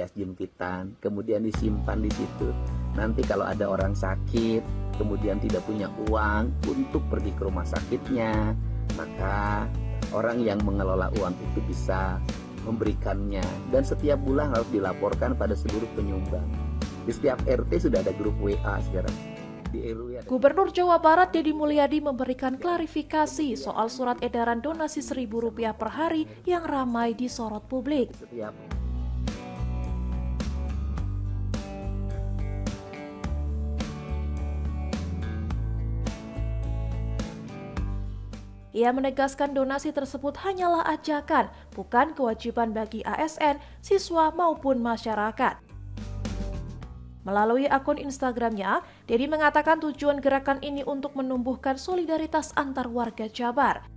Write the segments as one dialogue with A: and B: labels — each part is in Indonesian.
A: beas jempitan, kemudian disimpan di situ. Nanti kalau ada orang sakit, kemudian tidak punya uang untuk pergi ke rumah sakitnya, maka orang yang mengelola uang itu bisa memberikannya. Dan setiap bulan harus dilaporkan pada seluruh penyumbang. Di setiap RT sudah ada grup WA sekarang. Di RW ada...
B: Gubernur Jawa Barat Deddy Mulyadi memberikan klarifikasi soal surat edaran donasi Rp1.000 per hari yang ramai disorot publik. Ia menegaskan donasi tersebut hanyalah ajakan, bukan kewajiban bagi ASN, siswa maupun masyarakat. Melalui akun Instagramnya, Deddy mengatakan tujuan gerakan ini untuk menumbuhkan solidaritas antar warga Jabar.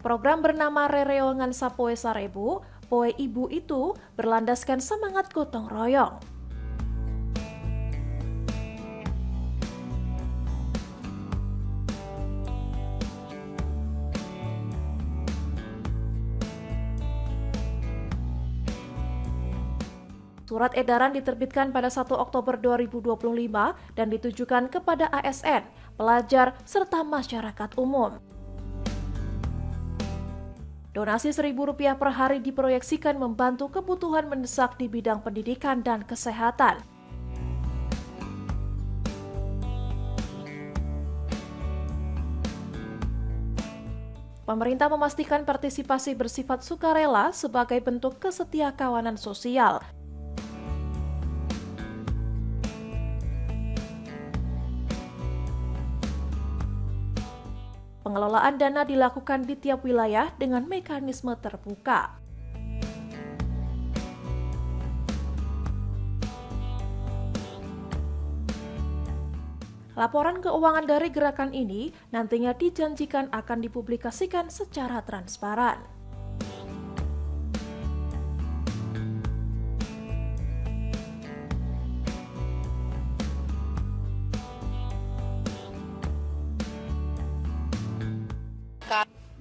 B: Program bernama Rereongan Sapoe Sarebu, Poe Ibu itu berlandaskan semangat gotong royong. Surat edaran diterbitkan pada 1 Oktober 2025 dan ditujukan kepada ASN, pelajar, serta masyarakat umum. Donasi Rp1.000 per hari diproyeksikan membantu kebutuhan mendesak di bidang pendidikan dan kesehatan. Pemerintah memastikan partisipasi bersifat sukarela sebagai bentuk kesetiakawanan sosial. Pengelolaan dana dilakukan di tiap wilayah dengan mekanisme terbuka. Laporan keuangan dari gerakan ini nantinya dijanjikan akan dipublikasikan secara transparan.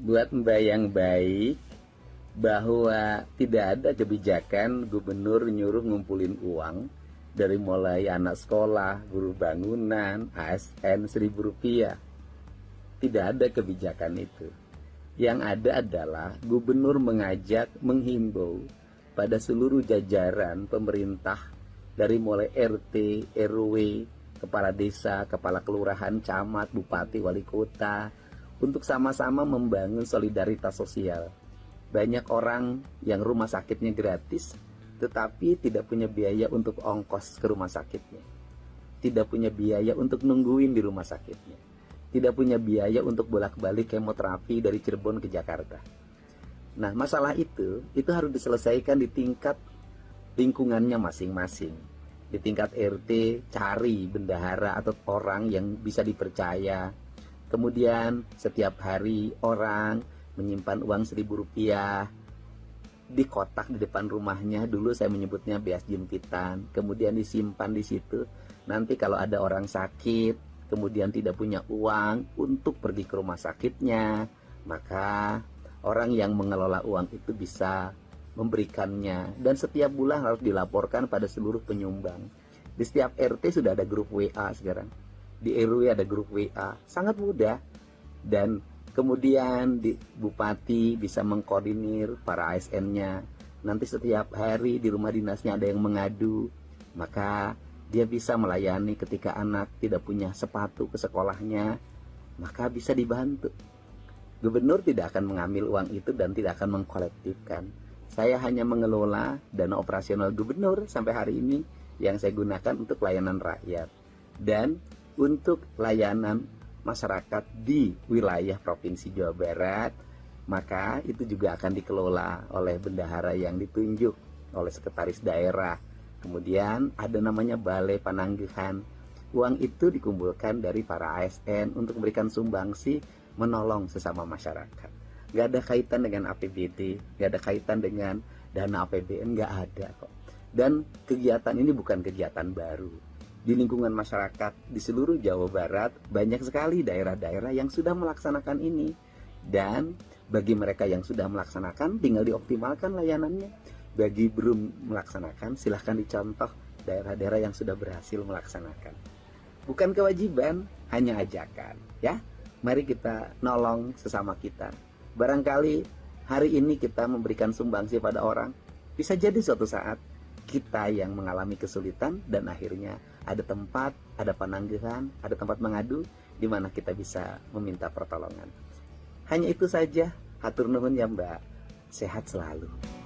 A: Buat Mbak yang baik, bahwa tidak ada kebijakan gubernur nyuruh ngumpulin uang dari mulai anak sekolah, guru bangunan, ASN Rp1.000. Tidak ada kebijakan itu. Yang ada adalah gubernur mengajak, menghimbau pada seluruh jajaran pemerintah dari mulai RT, RW, kepala desa, kepala kelurahan, camat, bupati, wali kota, untuk sama-sama membangun solidaritas sosial. Banyak orang yang rumah sakitnya gratis, tetapi tidak punya biaya untuk ongkos ke rumah sakitnya. Tidak punya biaya untuk nungguin di rumah sakitnya. Tidak punya biaya untuk bolak-balik kemoterapi dari Cirebon ke Jakarta. Nah, masalah itu harus diselesaikan di tingkat lingkungannya masing-masing. Di tingkat RT, cari bendahara atau orang yang bisa dipercaya. Kemudian setiap hari orang menyimpan uang Rp1.000 di kotak di depan rumahnya. Dulu saya menyebutnya beas jempitan. Kemudian disimpan di situ. Nanti kalau ada orang sakit, kemudian tidak punya uang untuk pergi ke rumah sakitnya, maka orang yang mengelola uang itu bisa memberikannya. Dan setiap bulan harus dilaporkan pada seluruh penyumbang. Di setiap RT sudah ada grup WA sekarang. Di RW ada grup WA, sangat mudah. Dan kemudian di bupati bisa mengkoordinir para ASN-nya. Nanti setiap hari di rumah dinasnya ada yang mengadu, maka dia bisa melayani ketika anak tidak punya sepatu ke sekolahnya, maka bisa dibantu. Gubernur tidak akan mengambil uang itu dan tidak akan mengkolektifkan. Saya hanya mengelola dana operasional gubernur sampai hari ini yang saya gunakan untuk layanan rakyat. Dan untuk layanan masyarakat di wilayah Provinsi Jawa Barat, maka itu juga akan dikelola oleh bendahara yang ditunjuk oleh sekretaris daerah. Kemudian ada namanya Balai Pananggihan. Uang itu dikumpulkan dari para ASN untuk memberikan sumbangsi menolong sesama masyarakat. Gak ada kaitan dengan APBD, gak ada kaitan dengan dana APBN, gak ada kok. Dan kegiatan ini bukan kegiatan baru. Di lingkungan masyarakat di seluruh Jawa Barat banyak sekali daerah-daerah yang sudah melaksanakan ini. Dan bagi mereka yang sudah melaksanakan tinggal dioptimalkan layanannya. Bagi belum melaksanakan, silahkan dicontoh daerah-daerah yang sudah berhasil melaksanakan. Bukan kewajiban, hanya ajakan, ya. Mari kita nolong sesama kita. Barangkali hari ini kita memberikan sumbangsi pada orang, bisa jadi suatu saat kita yang mengalami kesulitan dan akhirnya ada tempat, ada penangguhan, ada tempat mengadu di mana kita bisa meminta pertolongan. Hanya itu saja. Hatur nuhun ya Mbak. Sehat selalu.